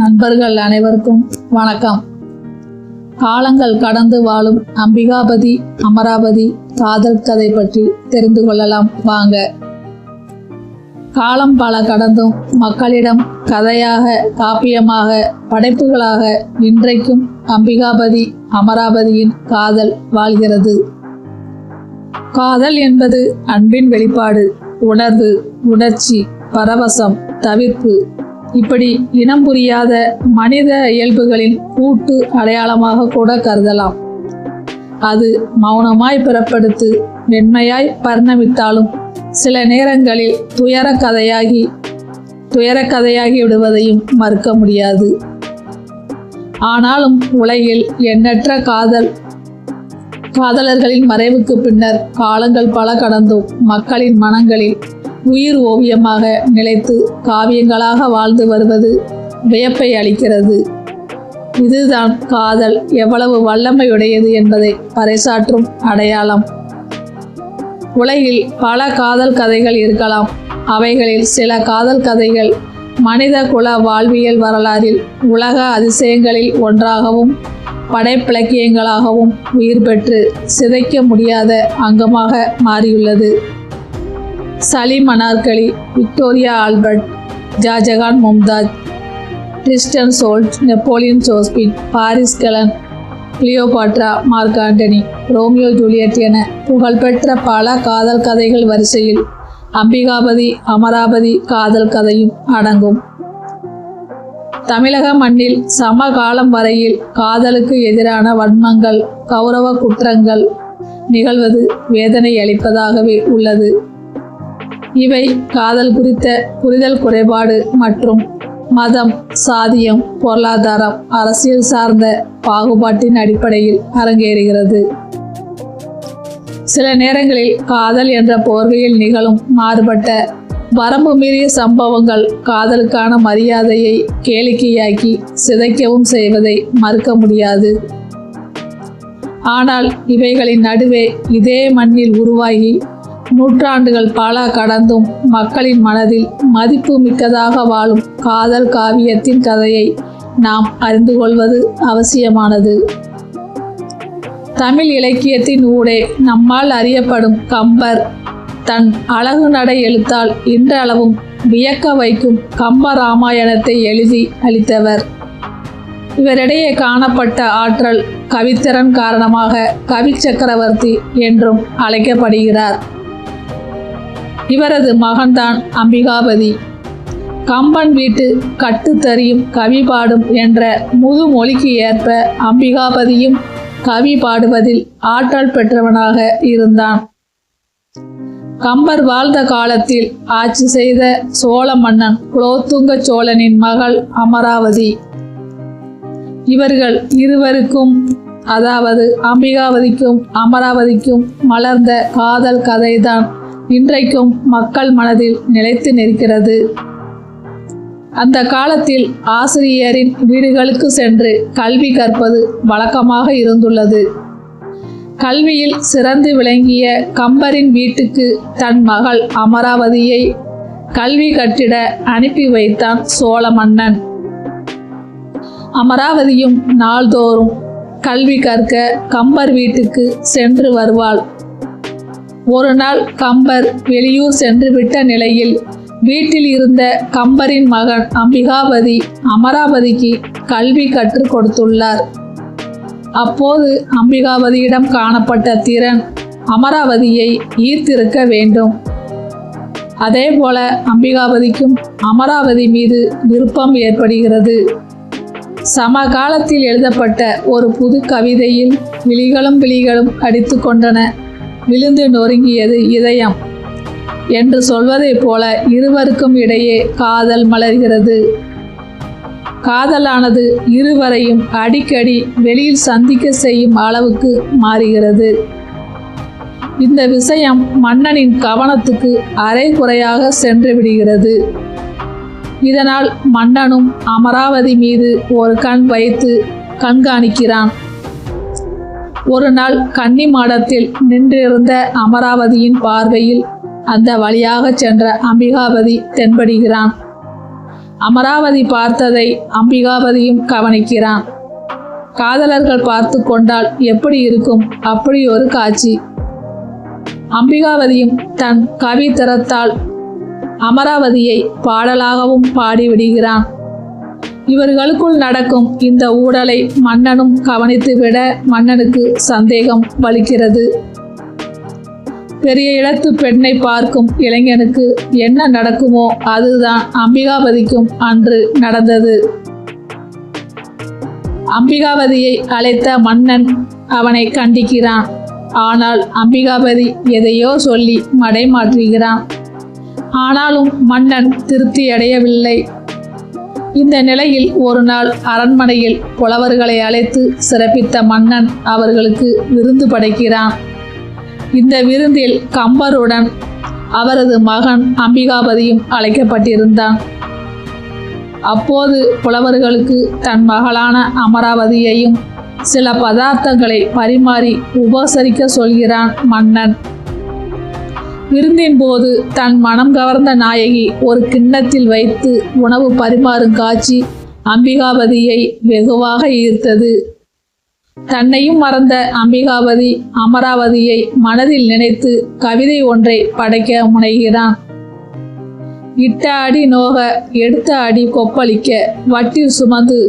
நண்பர்கள் அனைவருக்கும் வணக்கம். காலங்கள் கடந்து வாழும் அம்பிகாபதி அமராவதி காதல் கதை பற்றி தெரிந்து கொள்ளலாம் வாங்க. காலம் பல கடந்தும் மக்களிடம் கதையாக, காப்பியமாக, படைப்புகளாக இன்றைக்கும் அம்பிகாபதி அமராவதியின் காதல் வாழ்கிறது. காதல் என்பது அன்பின் வெளிப்பாடு, உணர்வு, உணர்ச்சி, பரவசம், தவிர்ப்பு, இப்படி இனம் புரியாத மனித இயல்புகளின் கூட்டு அடையாளமாக கூட கருதலாம். அது மௌனமாய் பிறப்படுத்து மென்மையாய் பரிணமித்தாலும் சில நேரங்களில் துயர கதையாகி விடுவதையும் மறுக்க முடியாது. ஆனாலும் உலகில் எண்ணற்ற காதலர்களின் மறைவுக்கு பின்னர் காலங்கள் பல கடந்தும் மக்களின் மனங்களில் உயிர் ஓவியமாக நிலைத்து காவியங்களாக வாழ்ந்து வருவது வியப்பை அளிக்கிறது. இதுதான் காதல் எவ்வளவு வல்லமையுடையது என்பதை பறைசாற்றும் அடையாளம். உலகில் பல காதல் கதைகள் இருக்கலாம். அவைகளில் சில காதல் கதைகள் மனித குல வாழ்வியல் வரலாறில் உலக அதிசயங்களில் ஒன்றாகவும் படைப்பிலக்கியங்களாகவும் உயிர் பெற்று சிதைக்க முடியாத அங்கமாக மாறியுள்ளது. Salim Anarkali, Victoria Albert, Shahjahan Mumtaz, Tristan Isolde, Napoleon Josephine, Paris Helen, Cleopatra, Mark Antony, Romeo Juliet என புகழ்பெற்ற பல காதல் கதைகள் வரிசையில் அம்பிகாபதி அமராவதி காதல் கதையும் அடங்கும். தமிழக மண்ணில் சமகாலம் வரையில் காதலுக்கு எதிரான வன்மங்கள், கௌரவ குற்றங்கள் நிகழ்வது வேதனை அளிப்பதாகவே உள்ளது. இவை காதல் குறித்த புரிதல் குறைபாடு மற்றும் மதம், சாதியம், பொருளாதாரம், அரசியல் சார்ந்த பாகுபாட்டின் அடிப்படையில் அரங்கேறுகிறது. சில நேரங்களில் காதல் என்ற போர்வையில் நிகழும் மாறுபட்ட வரம்பு மீறிய சம்பவங்கள் காதலுக்கான மரியாதையை கேளிக்கையாக்கி சிதைக்கவும் செய்வதை மறுக்க முடியாது. ஆனால் இவைகளின் நடுவே இதே மண்ணில் உருவாகி நூற்றாண்டுகள் பல கடந்தும் மக்களின் மனதில் மதிப்பு மிக்கதாக வாழும் காதல் காவியத்தின் கதையை நாம் அறிந்து கொள்வது அவசியமானது. தமிழ் இலக்கியத்தின் ஊடே நம்மால் அறியப்படும் கம்பர் தன் அழகு நடை எழுத்தால் இன்றளவும் வியக்க வைக்கும் கம்ப ராமாயணத்தை எழுதி அளித்தவர். இவரிடையே காணப்பட்ட ஆற்றல், கவித்திறன் காரணமாக கவி சக்கரவர்த்தி என்றும் அழைக்கப்படுகிறார். இவரது மகன்தான் அம்பிகாபதி. கம்பன் வீட்டு கட்டுத்தறியும் கவி பாடும் என்ற முதுமொழிக்கு ஏற்ப அம்பிகாபதியும் கவி பாடுவதில் ஆற்றல் பெற்றவனாக இருந்தான். கம்பர் வாழ்ந்த காலத்தில் ஆட்சி செய்த சோழ மன்னன் குலோத்துங்க சோழனின் மகள் அமராவதி. இவர்கள் இருவருக்கும், அதாவது அம்பிகாபதிக்கும் அமராவதிக்கும் மலர்ந்த காதல் கதைதான் இன்றைக்கும் மக்கள் மனதில் நிலைத்து நிற்கிறது. அந்த காலத்தில் ஆசிரியரின் வீடுகளுக்கு சென்று கல்வி கற்பது வழக்கமாக இருந்துள்ளது. கல்வியில் சிறந்து விளங்கிய கம்பரின் வீட்டுக்கு தன் மகள் அமராவதியை கல்வி கற்றிட அனுப்பி வைத்தான் சோழ மன்னன். அமராவதியும் நாள்தோறும் கல்வி கற்க கம்பர் வீட்டுக்கு சென்று வருவாள். ஒரு நாள் கம்பர் வெளியூர் சென்று விட்ட நிலையில் வீட்டில் இருந்த கம்பரின் மகன் அம்பிகாபதி அமராவதிக்கு கல்வி கற்றுக் கொடுத்துள்ளார். அப்போது அம்பிகாபதியிடம் காணப்பட்ட திறன் அமராவதியை ஈர்த்திருக்க வேண்டும். அதேபோல அம்பிகாபதிக்கும் அமராவதி மீது விருப்பம் ஏற்படுகிறது. சமகாலத்தில் எழுதப்பட்ட ஒரு புது கவிதையில் விழிகளும் அடித்து கொண்டன, விழுந்து நொறுங்கியது இதயம் என்று சொல்வதைப் போல இருவருக்கும் இடையே காதல் மலர்கிறது. காதலானது இருவரையும் அடிக்கடி வெளியில் சந்திக்க செய்யும் அளவுக்கு மாறுகிறது. இந்த விஷயம் மன்னனின் கவனத்துக்கு அரை குறையாக சென்று விடுகிறது. இதனால் மன்னனும் அமராவதி மீது ஒரு கண் வைத்து கண்காணிக்கிறான். ஒரு நாள் கன்னி மாடத்தில் நின்றிருந்த அமராவதியின் பார்வையில் அந்த வழியாக சென்ற அம்பிகாபதி தென்படுகிறான். அமராவதி பார்த்ததை அம்பிகாபதியும் கவனிக்கிறான். காதலர்கள் பார்த்து கொண்டால் எப்படி இருக்கும்? அப்படி ஒரு காட்சி. அம்பிகாபதியும் தன் கவி திறத்தால் அமராவதியை பாடலாகவும் பாடிவிடுகிறான். இவர்களுக்குள் நடக்கும் இந்த ஊடலை மன்னனும் கவனித்துவிட மன்னனுக்கு சந்தேகம் வலிக்கிறது. பெரிய இடத்து பெண்ணை பார்க்கும் இளைஞனுக்கு என்ன நடக்குமோ அதுதான் அம்பிகாபதிக்கும் அன்று நடந்தது. அம்பிகாபதியை அழைத்த மன்னன் அவனை கண்டிக்கிறான். ஆனால் அம்பிகாபதி எதையோ சொல்லி மடைமாற்றுகிறான். ஆனாலும் மன்னன் திருப்தி அடையவில்லை. இந்த நிலையில் ஒரு நாள் அரண்மனையில் புலவர்களை அழைத்து சிறப்பித்த மன்னன் அவர்களுக்கு விருந்து படைக்கிறான். இந்த விருந்தில் கம்பருடன் அவரது மகன் அம்பிகாபதியும் அழைக்கப்பட்டிருந்தான். அப்போது புலவர்களுக்கு தன் மகளான அமராவதியையும் சில பதார்த்தங்களை பரிமாறி உபசரிக்க சொல்கிறான் மன்னன். விருந்தின் போது தன் மனம் கவர்ந்த நாயகி ஒரு கிண்ணத்தில் வைத்து உணவு பரிமாறும் காட்சி அம்பிகாபதியை வெகுவாக ஈர்த்தது. தன்னையும் மறந்த அம்பிகாபதி அமராவதியை மனதில் நினைத்து கவிதை ஒன்றை படைக்க முனைகிறான். இட்ட அடி நோக, எடுத்த அடி கொப்பளிக்க, வட்டில் சுமந்து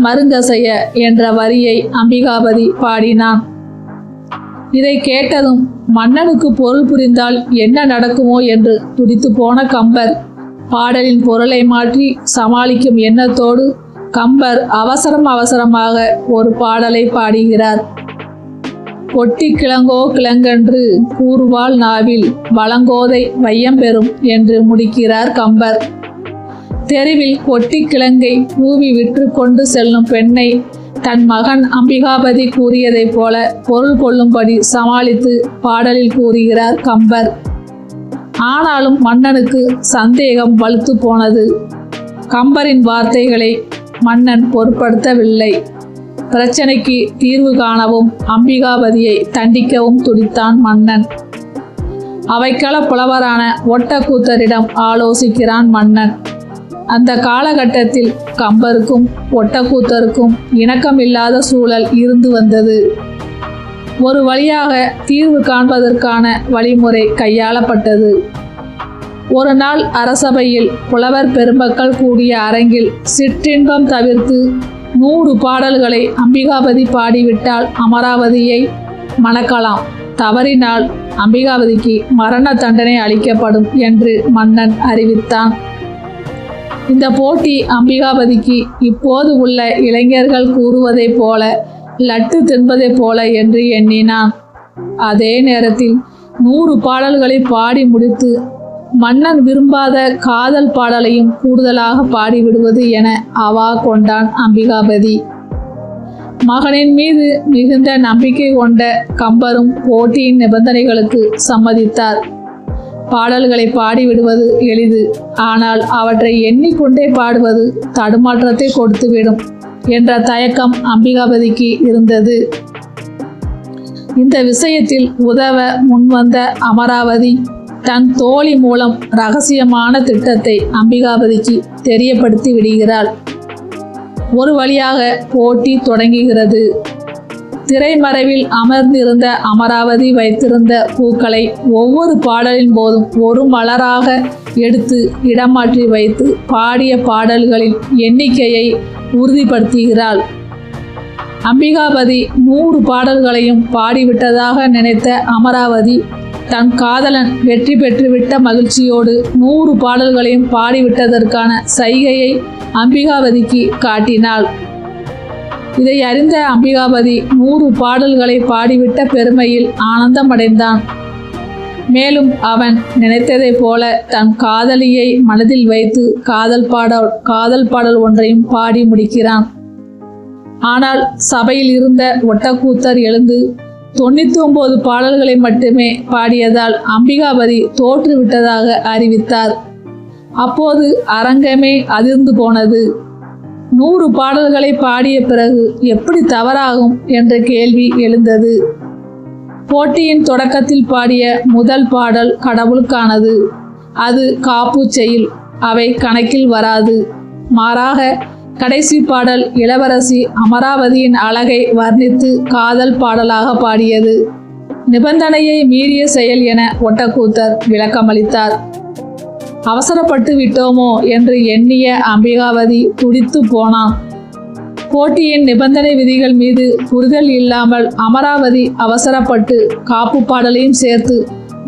மருங்கசைய என்ற வரியை அம்பிகாபதி பாடினான். இதை கேட்டதும் மன்னனுக்கு பொருள் புரிந்தால் என்ன நடக்குமோ என்று துடித்து போன கம்பர் பாடலின் பொருளை மாற்றி சமாளிக்கும் எண்ணத்தோடு கம்பர் அவசரமாக ஒரு பாடலை பாடுகிறார். ஒட்டி கிழங்கோ கிழங்கன்று கூறுவாள் நாவில் வளங்கோதை வையம்பெறும் என்று முடிக்கிறார் கம்பர். தெருவில் ஒட்டி கிழங்கை பூவி விற்று கொண்டு செல்லும் பெண்ணை தன் மகன் அம்பிகாபதி கூறியதைப் போல பொருள் கொள்ளும்படி சமாளித்து பாடலில் கூறுகிறார் கம்பர். ஆனாலும் மன்னனுக்கு சந்தேகம் வலுத்து போனது. கம்பரின் வார்த்தைகளை மன்னன் பொருட்படுத்தவில்லை. பிரச்சனைக்கு தீர்வு காணவும் அம்பிகாபதியை தண்டிக்கவும் துடித்தான் மன்னன். அவைக்கள புலவரான ஒட்டக்கூத்தரிடம் ஆலோசிக்கிறான் மன்னன். அந்த காலகட்டத்தில் கம்பருக்கும் ஒட்டக்கூத்தருக்கும் இணக்கமில்லாத சூழல் இருந்து வந்தது. ஒரு வழியாக தீர்வு காண்பதற்கான வழிமுறை கையாளப்பட்டது. ஒரு நாள் அரசபையில் புலவர் பெருமக்கள் கூடிய அரங்கில் சிற்றின்பம் தவிர்த்து 100 பாடல்களை அம்பிகாபதி பாடிவிட்டால் அமராவதியை மணக்கலாம், தவறினால் அம்பிகாபதிக்கு மரண தண்டனை அளிக்கப்படும் என்று மன்னன் அறிவித்தான். இந்த போட்டி அம்பிகாபதிக்கு இப்போது உள்ள இளைஞர்கள் கூறுவதைப் போல லட்டு தின்பதைப் போல என்று எண்ணினான். அதே நேரத்தில் 100 பாடல்களை பாடி முடித்து மன்னன் விரும்பாத காதல் பாடலையும் கூடுதலாக பாடிவிடுவது என அவா கொண்டான் அம்பிகாபதி. மகனின் மீது மிகுந்த நம்பிக்கை கொண்ட கம்பரும் போட்டியின் நிபந்தனைகளுக்கு சம்மதித்தார். பாடல்களை பாடிவிடுவது எளிது, ஆனால் அவற்றை எண்ணிக்கொண்டே பாடுவது தடுமாற்றத்தை கொடுத்துவிடும் என்ற தயக்கம் அம்பிகாபதிக்கு இருந்தது. இந்த விஷயத்தில் உதவ முன்வந்த அமராவதி தன் தோழி மூலம் இரகசியமான திட்டத்தை அம்பிகாபதிக்கு தெரியப்படுத்தி விடுகிறாள். ஒரு வழியாக போட்டி தொடங்குகிறது. திரைமறைவில் அமர்ந்திருந்த அமராவதி வைத்திருந்த பூக்களை ஒவ்வொரு பாடலின் போதும் ஒரு மலராக எடுத்து இடமாற்றி வைத்து பாடிய பாடல்களின் எண்ணிக்கையை உறுதிப்படுத்துகிறாள். அம்பிகாபதி 100 பாடல்களையும் பாடிவிட்டதாக நினைத்த அமராவதி தன் காதலன் வெற்றி பெற்றுவிட்ட மகிழ்ச்சியோடு 100 பாடல்களையும் பாடிவிட்டதற்கான சைகையை அம்பிகாபதிக்கு காட்டினாள். இதை அறிந்த அம்பிகாபதி 100 பாடல்களை பாடிவிட்ட பெருமையில் ஆனந்தமடைந்தான். மேலும் அவன் நினைத்ததைப் போல தன் காதலியை மனதில் வைத்து காதல் பாடல் ஒன்றையும் பாடி முடிக்கிறான். ஆனால் சபையில் இருந்த ஒட்டக்கூத்தர் எழுந்து 99 பாடல்களை மட்டுமே பாடியதால் அம்பிகாபதி தோற்றுவிட்டதாக அறிவித்தார். அப்போது அரங்கமே அதிர்ந்து போனது. 100 பாடல்களை பாடிய பிறகு எப்படி தவறாகும் என்ற கேள்வி எழுந்தது. போட்டியின் தொடக்கத்தில் பாடிய முதல் பாடல் கடவுளுக்கானது. அது காப்பு செயல், அவை கணக்கில் வராது. மாறாக கடைசி பாடல் இளவரசி அமராவதியின் அழகை வர்ணித்து காதல் பாடலாக பாடியது. நிபந்தனையை மீறிய செயல் என ஒட்டக்கூத்தர் விளக்கமளித்தார். அவசரப்பட்டு விட்டோமோ என்று எண்ணிய அம்பிகாவதி துடித்து போனான். போட்டியின் நிபந்தனை விதிகள் மீது புரிதல் இல்லாமல் அமராவதி அவசரப்பட்டு காப்பு பாடலையும் சேர்த்து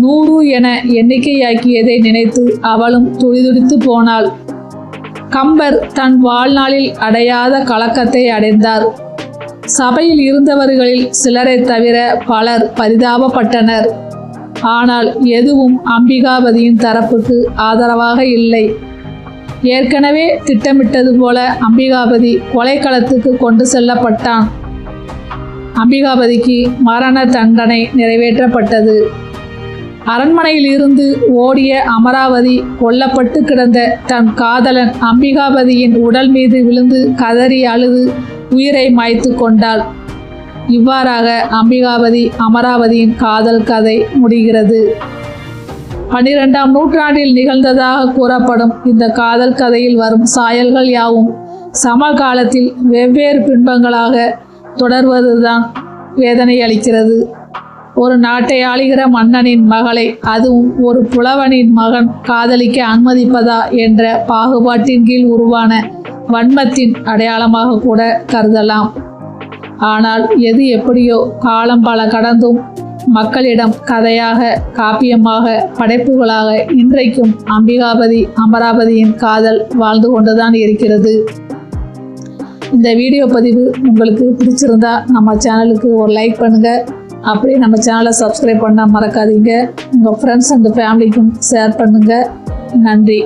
100 என எண்ணிக்கையாக்கியதை நினைத்து அவளும் துடிதுடித்து போனாள். கம்பர் தன் வாழ்நாளில் அடையாத கலக்கத்தை அடைந்தார். சபையில் இருந்தவர்களில் சிலரை தவிர பலர் பரிதாபப்பட்டனர். ஆனால் எதுவும் அம்பிகாவதியின் தரப்புக்கு ஆதரவாக இல்லை. ஏற்கனவே திட்டமிட்டது போல அம்பிகாபதி கொலைக்களத்துக்கு கொண்டு செல்லப்பட்டான். அம்பிகாபதிக்கு மரண தண்டனை நிறைவேற்றப்பட்டது. அரண்மனையில் இருந்து ஓடிய அமராவதி கொல்லப்பட்டு கிடந்த தன் காதலன் அம்பிகாபதியின் உடல் மீது விழுந்து கதறி அழுது உயிரை மாய்த்து கொண்டாள். இவ்வாறாக அம்பிகாபதி அமராவதியின் காதல் கதை முடிகிறது. 12ஆம் நூற்றாண்டில் நிகழ்ந்ததாக கூறப்படும் இந்த காதல் கதையில் வரும் சாயல்கள் யாவும் சமகாலத்தில் வெவ்வேறு பின்பங்களாக தொடர்வதுதான் வேதனை அளிக்கிறது. ஒரு நாட்டை ஆளுகிற மன்னனின் மகளை, அதுவும் ஒரு புலவனின் மகன் காதலிக்க அனுமதிப்பதா என்ற பாகுபாட்டின் கீழ் உருவான வன்மத்தின் அடையாளமாக கூட கருதலாம். ஆனால் எது எப்படியோ காலம் பல கடந்தும் மக்களிடம் கதையாக, காப்பியமாக, படைப்புகளாக இன்றைக்கும் அம்பிகாபதி அமராவதியின் காதல் வாழ்ந்து கொண்டுதான் இருக்கிறது. இந்த வீடியோ பதிவு உங்களுக்கு பிடிச்சிருந்தா நம்ம சேனலுக்கு ஒரு லைக் பண்ணுங்கள். அப்படியே நம்ம சேனலை சப்ஸ்கிரைப் பண்ண மறக்காதீங்க. உங்கள் ஃப்ரெண்ட்ஸ் அண்ட் ஃபேமிலிக்கும் ஷேர் பண்ணுங்கள். நன்றி.